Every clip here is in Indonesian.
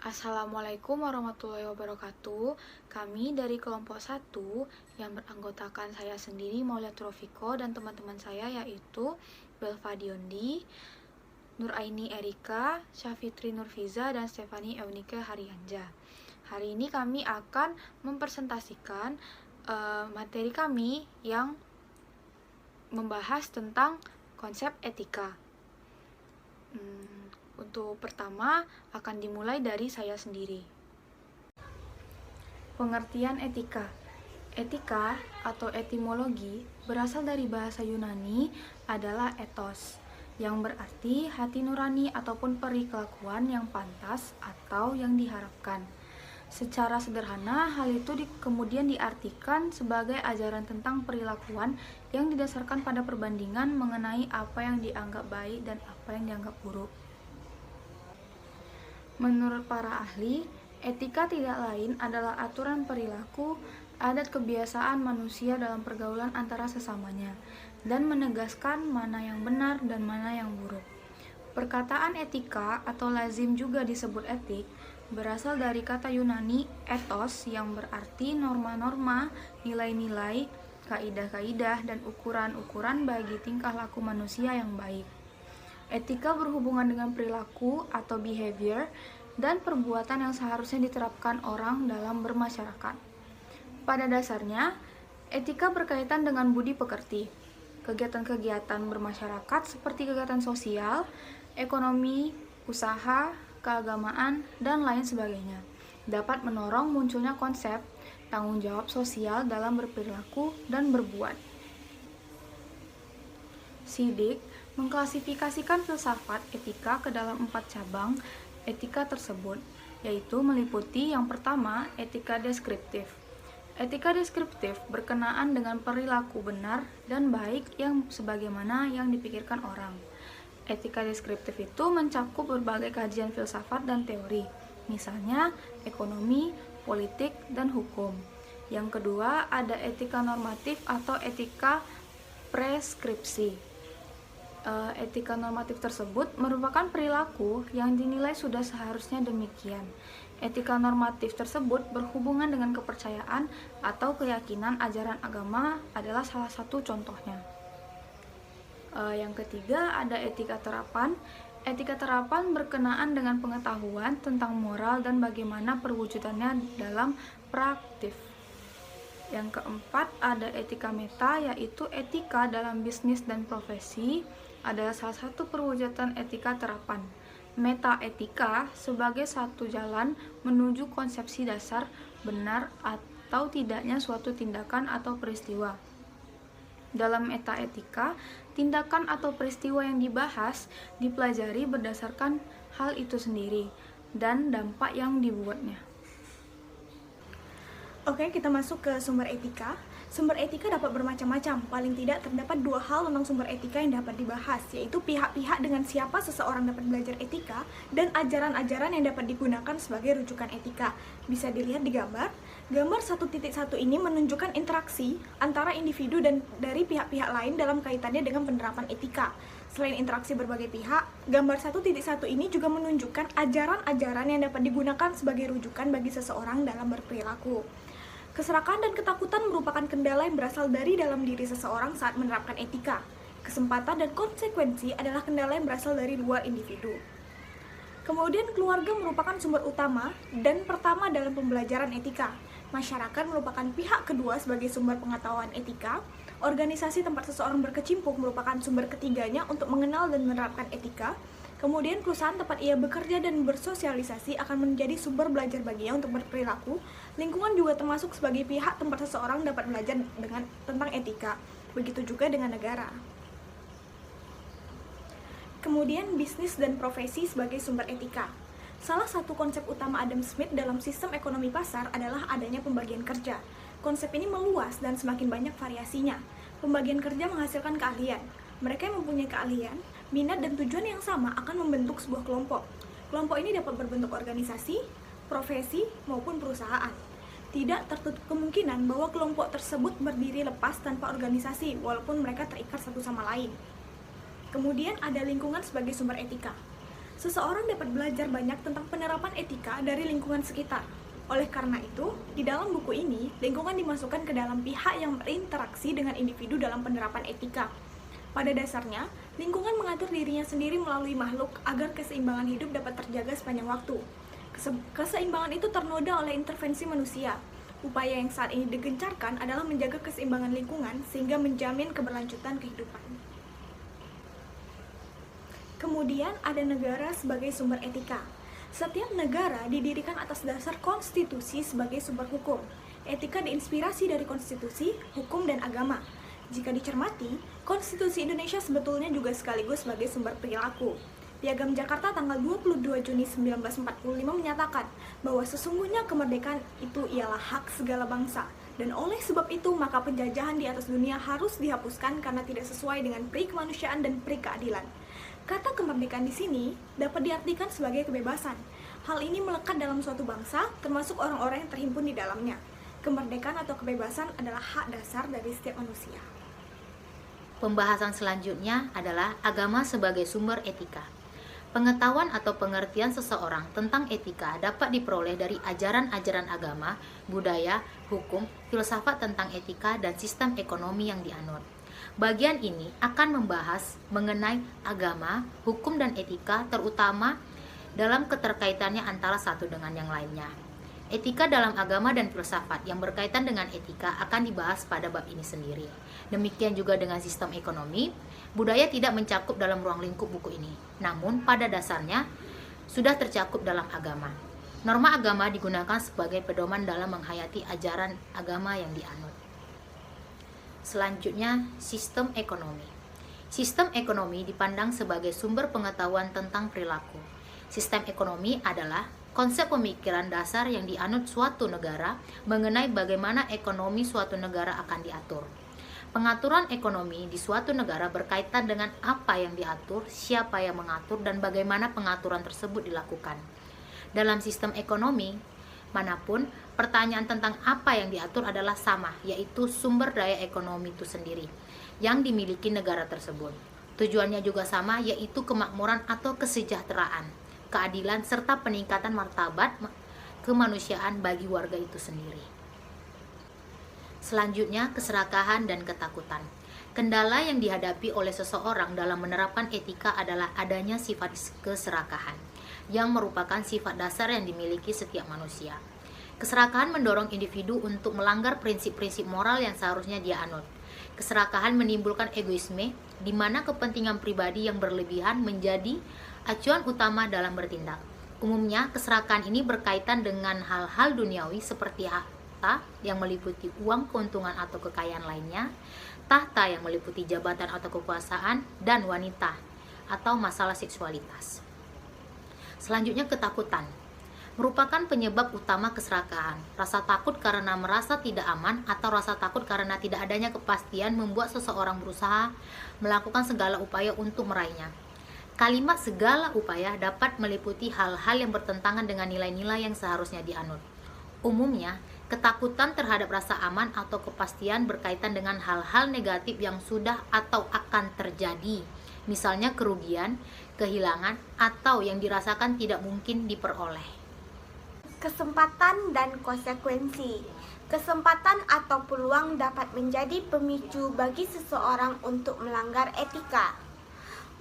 Assalamualaikum warahmatullahi wabarakatuh. Kami dari kelompok 1 yang beranggotakan saya sendiri Maulia Trofiko dan teman-teman saya yaitu Belva Diondi, Nuraini Erika, Syafitri Nurfiza, dan Stefani Eunike Harianja. Hari ini kami akan mempresentasikan materi kami yang membahas tentang konsep etika. Untuk pertama akan dimulai dari saya sendiri. Pengertian etika. Etika atau etimologi berasal dari bahasa Yunani adalah ethos, yang berarti hati nurani ataupun perikelakuan yang pantas atau yang diharapkan. Secara sederhana, hal itu kemudian diartikan sebagai ajaran tentang perilakuan yang didasarkan pada perbandingan mengenai apa yang dianggap baik dan apa yang dianggap buruk. Menurut para ahli, etika tidak lain adalah aturan perilaku, adat kebiasaan manusia dalam pergaulan antara sesamanya, dan menegaskan mana yang benar dan mana yang buruk. Perkataan etika atau lazim juga disebut etik, berasal dari kata Yunani ethos yang berarti norma-norma, nilai-nilai, kaidah-kaidah, dan ukuran-ukuran bagi tingkah laku manusia yang baik. Etika berhubungan dengan perilaku atau behavior dan perbuatan yang seharusnya diterapkan orang dalam bermasyarakat. Pada dasarnya, etika berkaitan dengan budi pekerti, kegiatan-kegiatan bermasyarakat seperti kegiatan sosial, ekonomi, usaha, keagamaan, dan lain sebagainya, dapat menorong munculnya konsep tanggung jawab sosial dalam berperilaku dan berbuat. Sidik mengklasifikasikan filsafat etika ke dalam 4 cabang etika tersebut, yaitu meliputi yang pertama, etika deskriptif. Etika deskriptif berkenaan dengan perilaku benar dan baik yang sebagaimana yang dipikirkan orang. Etika deskriptif itu mencakup berbagai kajian filsafat dan teori, misalnya ekonomi, politik, dan hukum. Yang kedua, ada etika normatif atau etika preskripsi. Etika normatif tersebut merupakan perilaku yang dinilai sudah seharusnya demikian. Etika normatif tersebut berhubungan dengan kepercayaan atau keyakinan ajaran agama adalah salah satu contohnya. Yang ketiga, ada etika terapan. Etika terapan berkenaan dengan pengetahuan tentang moral dan bagaimana perwujudannya dalam praktik. Yang keempat, ada etika meta, yaitu etika dalam bisnis dan profesi adalah salah satu perwujudan etika terapan. Meta etika sebagai satu jalan menuju konsepsi dasar benar atau tidaknya suatu tindakan atau peristiwa. Dalam meta etika, tindakan atau peristiwa yang dibahas dipelajari berdasarkan hal itu sendiri dan dampak yang dibuatnya. Oke, kita masuk ke sumber etika. Sumber etika dapat bermacam-macam. Paling tidak terdapat 2 hal tentang sumber etika yang dapat dibahas, yaitu pihak-pihak dengan siapa seseorang dapat belajar etika dan ajaran-ajaran yang dapat digunakan sebagai rujukan etika. Bisa dilihat di gambar. Gambar 1.1 ini menunjukkan interaksi antara individu dan dari pihak-pihak lain dalam kaitannya dengan penerapan etika. Selain interaksi berbagai pihak, gambar 1.1 ini juga menunjukkan ajaran-ajaran yang dapat digunakan sebagai rujukan bagi seseorang dalam berperilaku. Keserakahan dan ketakutan merupakan kendala yang berasal dari dalam diri seseorang saat menerapkan etika. Kesempatan dan konsekuensi adalah kendala yang berasal dari luar individu. Kemudian keluarga merupakan sumber utama dan pertama dalam pembelajaran etika. Masyarakat merupakan pihak kedua sebagai sumber pengetahuan etika. Organisasi tempat seseorang berkecimpung merupakan sumber ketiganya untuk mengenal dan menerapkan etika. Kemudian perusahaan tempat ia bekerja dan bersosialisasi akan menjadi sumber belajar baginya untuk berperilaku. Lingkungan juga termasuk sebagai pihak tempat seseorang dapat belajar tentang etika. Begitu juga dengan negara. Kemudian bisnis dan profesi sebagai sumber etika. Salah satu konsep utama Adam Smith dalam sistem ekonomi pasar adalah adanya pembagian kerja. Konsep ini meluas dan semakin banyak variasinya. Pembagian kerja menghasilkan keahlian. Mereka yang mempunyai keahlian, minat dan tujuan yang sama akan membentuk sebuah kelompok. Kelompok ini dapat berbentuk organisasi, profesi, maupun perusahaan. Tidak tertutup kemungkinan bahwa kelompok tersebut berdiri lepas tanpa organisasi, walaupun mereka terikat satu sama lain. Kemudian ada lingkungan sebagai sumber etika. Seseorang dapat belajar banyak tentang penerapan etika dari lingkungan sekitar. Oleh karena itu, di dalam buku ini, lingkungan dimasukkan ke dalam pihak yang berinteraksi dengan individu dalam penerapan etika. Pada dasarnya, lingkungan mengatur dirinya sendiri melalui makhluk agar keseimbangan hidup dapat terjaga sepanjang waktu. Keseimbangan itu ternoda oleh intervensi manusia. Upaya yang saat ini digencarkan adalah menjaga keseimbangan lingkungan sehingga menjamin keberlanjutan kehidupan. Kemudian ada negara sebagai sumber etika. Setiap negara didirikan atas dasar konstitusi sebagai sumber hukum. Etika diinspirasi dari konstitusi, hukum, dan agama. Jika dicermati, konstitusi Indonesia sebetulnya juga sekaligus sebagai sumber perilaku. Piagam Jakarta tanggal 22 Juni 1945 menyatakan bahwa sesungguhnya kemerdekaan itu ialah hak segala bangsa. Dan oleh sebab itu, maka penjajahan di atas dunia harus dihapuskan karena tidak sesuai dengan peri kemanusiaan dan peri keadilan. Kata kemerdekaan di sini dapat diartikan sebagai kebebasan. Hal ini melekat dalam suatu bangsa, termasuk orang-orang yang terhimpun di dalamnya. Kemerdekaan atau kebebasan adalah hak dasar dari setiap manusia. Pembahasan selanjutnya adalah agama sebagai sumber etika. Pengetahuan atau pengertian seseorang tentang etika dapat diperoleh dari ajaran-ajaran agama, budaya, hukum, filsafat tentang etika, dan sistem ekonomi yang dianut. Bagian ini akan membahas mengenai agama, hukum, dan etika, terutama dalam keterkaitannya antara satu dengan yang lainnya. Etika dalam agama dan filsafat yang berkaitan dengan etika akan dibahas pada bab ini sendiri. Demikian juga dengan sistem ekonomi. Budaya tidak mencakup dalam ruang lingkup buku ini, namun pada dasarnya sudah tercakup dalam agama. Norma agama digunakan sebagai pedoman dalam menghayati ajaran agama yang dianut. Selanjutnya, sistem ekonomi. Sistem ekonomi dipandang sebagai sumber pengetahuan tentang perilaku. Sistem ekonomi adalah konsep pemikiran dasar yang dianut suatu negara mengenai bagaimana ekonomi suatu negara akan diatur. Pengaturan ekonomi di suatu negara berkaitan dengan apa yang diatur, siapa yang mengatur, dan bagaimana pengaturan tersebut dilakukan. Dalam sistem ekonomi manapun, pertanyaan tentang apa yang diatur adalah sama, yaitu sumber daya ekonomi itu sendiri yang dimiliki negara tersebut. Tujuannya juga sama, yaitu kemakmuran atau kesejahteraan, keadilan, serta peningkatan martabat kemanusiaan bagi warga itu sendiri. Selanjutnya, keserakahan dan ketakutan. Kendala yang dihadapi oleh seseorang dalam menerapkan etika adalah adanya sifat keserakahan, yang merupakan sifat dasar yang dimiliki setiap manusia. Keserakahan mendorong individu untuk melanggar prinsip-prinsip moral yang seharusnya dia anut. Keserakahan menimbulkan egoisme, di mana kepentingan pribadi yang berlebihan menjadi acuan utama dalam bertindak. Umumnya, keserakahan ini berkaitan dengan hal-hal duniawi seperti tahta yang meliputi uang, keuntungan atau kekayaan lainnya, tahta yang meliputi jabatan atau kekuasaan, dan wanita atau masalah seksualitas. Selanjutnya, ketakutan merupakan penyebab utama keserakahan. Rasa takut karena merasa tidak aman atau rasa takut karena tidak adanya kepastian membuat seseorang berusaha melakukan segala upaya untuk meraihnya. Kalimat segala upaya dapat meliputi hal-hal yang bertentangan dengan nilai-nilai yang seharusnya dianut. Umumnya, ketakutan terhadap rasa aman atau kepastian berkaitan dengan hal-hal negatif yang sudah atau akan terjadi, misalnya kerugian, kehilangan, atau yang dirasakan tidak mungkin diperoleh. Kesempatan dan konsekuensi. Kesempatan atau peluang dapat menjadi pemicu bagi seseorang untuk melanggar etika.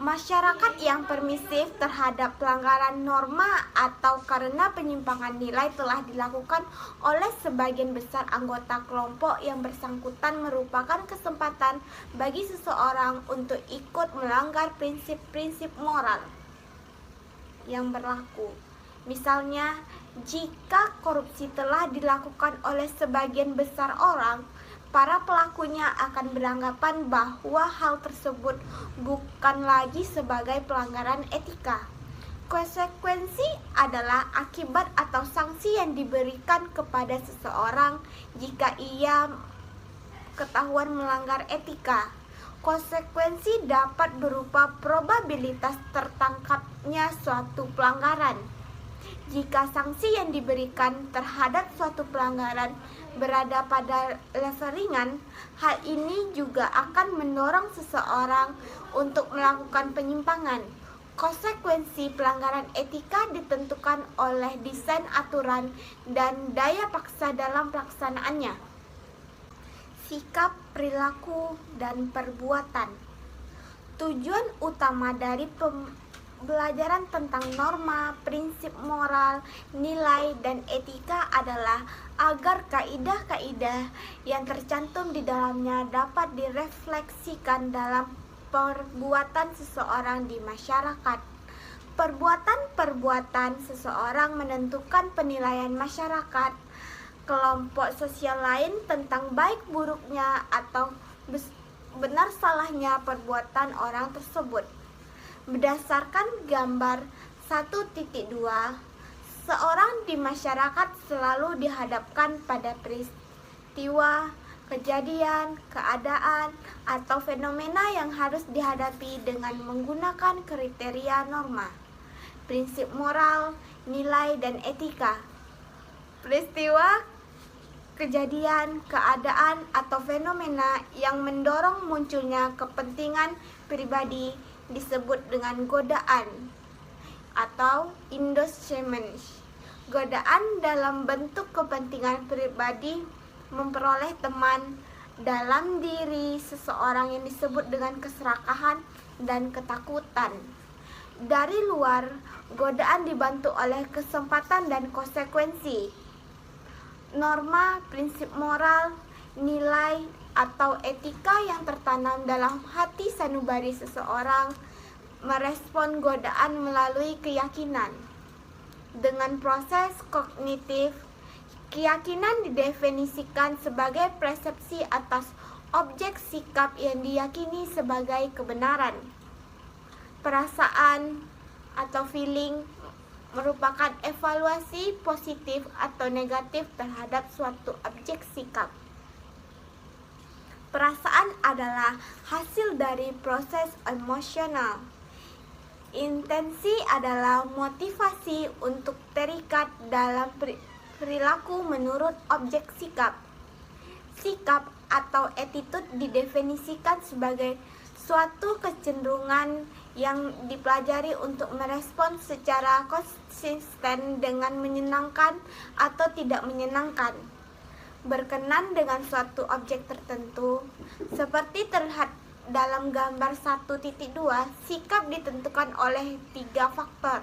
Masyarakat yang permisif terhadap pelanggaran norma atau karena penyimpangan nilai telah dilakukan oleh sebagian besar anggota kelompok yang bersangkutan merupakan kesempatan bagi seseorang untuk ikut melanggar prinsip-prinsip moral yang berlaku. Misalnya, jika korupsi telah dilakukan oleh sebagian besar orang, para pelakunya akan beranggapan bahwa hal tersebut bukan lagi sebagai pelanggaran etika. Konsekuensi adalah akibat atau sanksi yang diberikan kepada seseorang jika ia ketahuan melanggar etika. Konsekuensi dapat berupa probabilitas tertangkapnya suatu pelanggaran. Jika sanksi yang diberikan terhadap suatu pelanggaran berada pada level ringan, hal ini juga akan mendorong seseorang untuk melakukan penyimpangan. Konsekuensi pelanggaran etika ditentukan oleh desain aturan dan daya paksa dalam pelaksanaannya. Sikap, perilaku, dan perbuatan. Tujuan utama dari pembelajaran tentang norma, prinsip moral, nilai, dan etika adalah agar kaidah-kaidah yang tercantum di dalamnya dapat direfleksikan dalam perbuatan seseorang di masyarakat. Perbuatan-perbuatan seseorang menentukan penilaian masyarakat, kelompok sosial lain tentang baik buruknya atau benar salahnya perbuatan orang tersebut. Berdasarkan gambar 1.2, seorang di masyarakat selalu dihadapkan pada peristiwa, kejadian, keadaan, atau fenomena yang harus dihadapi dengan menggunakan kriteria norma, prinsip moral, nilai, dan etika. Peristiwa, kejadian, keadaan, atau fenomena yang mendorong munculnya kepentingan pribadi disebut dengan godaan atau inducement. Godaan dalam bentuk kepentingan pribadi memperoleh teman dalam diri seseorang yang disebut dengan keserakahan dan ketakutan. Dari luar, godaan dibantu oleh kesempatan dan konsekuensi. Norma, prinsip moral, nilai, atau etika yang tertanam dalam hati sanubari seseorang merespon godaan melalui keyakinan. Dengan proses kognitif, keyakinan didefinisikan sebagai persepsi atas objek sikap yang diyakini sebagai kebenaran. Perasaan atau feeling merupakan evaluasi positif atau negatif terhadap suatu objek sikap. Perasaan adalah hasil dari proses emosional. Intensi adalah motivasi untuk terikat dalam perilaku menurut objek sikap. Sikap atau attitude didefinisikan sebagai suatu kecenderungan yang dipelajari untuk merespon secara konsisten dengan menyenangkan atau tidak menyenangkan, berkenan dengan suatu objek tertentu. Seperti terlihat dalam gambar 1.2, sikap ditentukan oleh 3 faktor,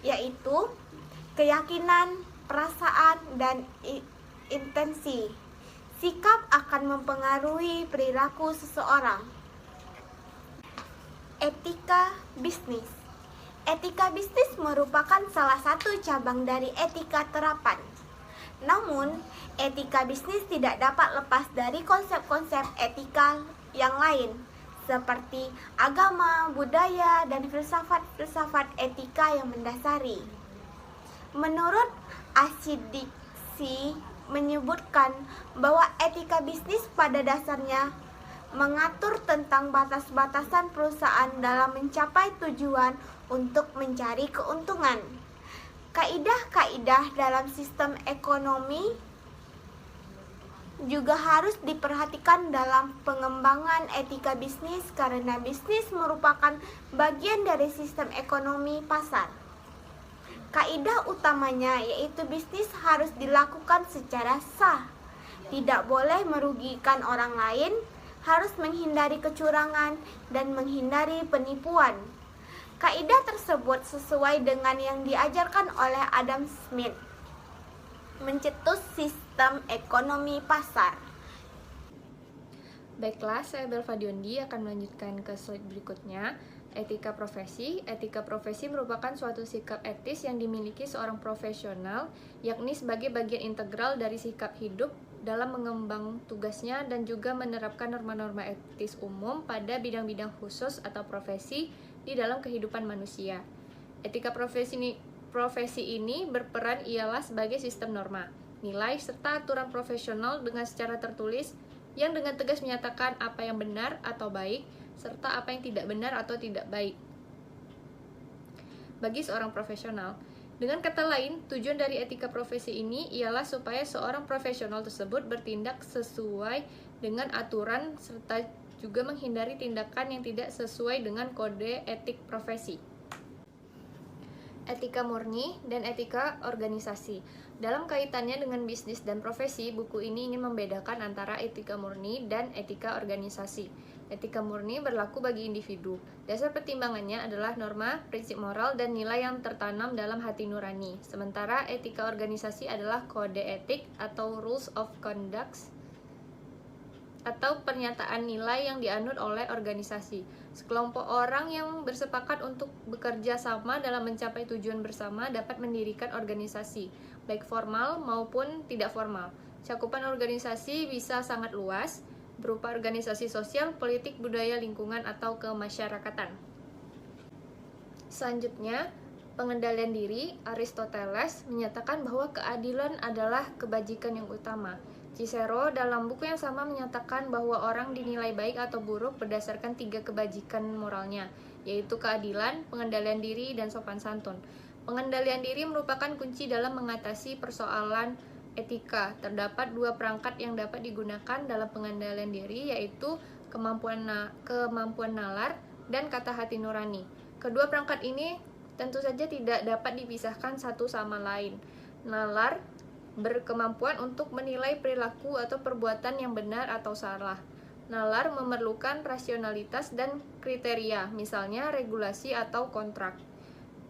yaitu keyakinan, perasaan, dan intensi. Sikap akan mempengaruhi perilaku seseorang. Etika bisnis. Etika bisnis merupakan salah satu cabang dari etika terapan. Namun, etika bisnis tidak dapat lepas dari konsep-konsep etika yang lain, seperti agama, budaya, dan filsafat-filsafat etika yang mendasari. Menurut Acidiksi menyebutkan bahwa etika bisnis pada dasarnya mengatur tentang batas-batasan perusahaan dalam mencapai tujuan untuk mencari keuntungan. Kaidah-kaidah dalam sistem ekonomi juga harus diperhatikan dalam pengembangan etika bisnis karena bisnis merupakan bagian dari sistem ekonomi pasar. Kaidah utamanya yaitu bisnis harus dilakukan secara sah, tidak boleh merugikan orang lain, harus menghindari kecurangan dan menghindari penipuan. Kaidah tersebut sesuai dengan yang diajarkan oleh Adam Smith, mencetus sistem ekonomi pasar. Baiklah, saya Belva Diondi akan melanjutkan ke slide berikutnya. Etika profesi. Etika profesi merupakan suatu sikap etis yang dimiliki seorang profesional, yakni sebagai bagian integral dari sikap hidup dalam mengembang tugasnya dan juga menerapkan norma-norma etis umum pada bidang-bidang khusus atau profesi di dalam kehidupan manusia. Etika profesi ini berperan ialah sebagai sistem norma, nilai, serta aturan profesional dengan secara tertulis yang dengan tegas menyatakan apa yang benar atau baik, serta apa yang tidak benar atau tidak baik bagi seorang profesional. Dengan kata lain, tujuan dari etika profesi ini ialah supaya seorang profesional tersebut bertindak sesuai dengan aturan serta juga menghindari tindakan yang tidak sesuai dengan kode etik profesi. Etika murni dan etika organisasi. Dalam kaitannya dengan bisnis dan profesi, buku ini ingin membedakan antara etika murni dan etika organisasi. Etika murni berlaku bagi individu. Dasar pertimbangannya adalah norma, prinsip moral, dan nilai yang tertanam dalam hati nurani. Sementara etika organisasi adalah kode etik atau rules of conduct atau pernyataan nilai yang dianut oleh organisasi. Sekelompok orang yang bersepakat untuk bekerja sama dalam mencapai tujuan bersama dapat mendirikan organisasi, baik formal maupun tidak formal. Cakupan organisasi bisa sangat luas, berupa organisasi sosial, politik, budaya, lingkungan, atau kemasyarakatan. Selanjutnya, pengendalian diri. Aristoteles menyatakan bahwa keadilan adalah kebajikan yang utama. Cicero dalam buku yang sama menyatakan bahwa orang dinilai baik atau buruk berdasarkan 3 kebajikan moralnya, yaitu keadilan, pengendalian diri, dan sopan santun. Pengendalian diri merupakan kunci dalam mengatasi persoalan etika. Terdapat 2 perangkat yang dapat digunakan dalam pengendalian diri, yaitu kemampuan nalar dan kata hati nurani. Kedua perangkat ini tentu saja tidak dapat dipisahkan satu sama lain. Nalar berkemampuan untuk menilai perilaku atau perbuatan yang benar atau salah. Nalar memerlukan rasionalitas dan kriteria, misalnya regulasi atau kontrak.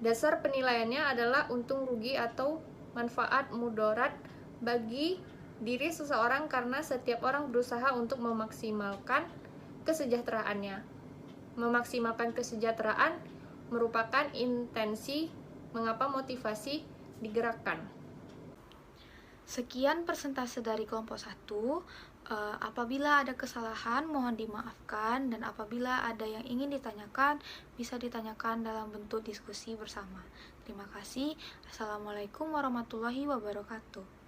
Dasar penilaiannya adalah untung rugi atau manfaat mudarat bagi diri seseorang karena setiap orang berusaha untuk memaksimalkan kesejahteraannya. Memaksimalkan kesejahteraan merupakan intensi mengapa motivasi digerakkan. Sekian persentase dari kelompok 1. Apabila ada kesalahan, mohon dimaafkan, dan apabila ada yang ingin ditanyakan, bisa ditanyakan dalam bentuk diskusi bersama. Terima kasih. Assalamualaikum warahmatullahi wabarakatuh.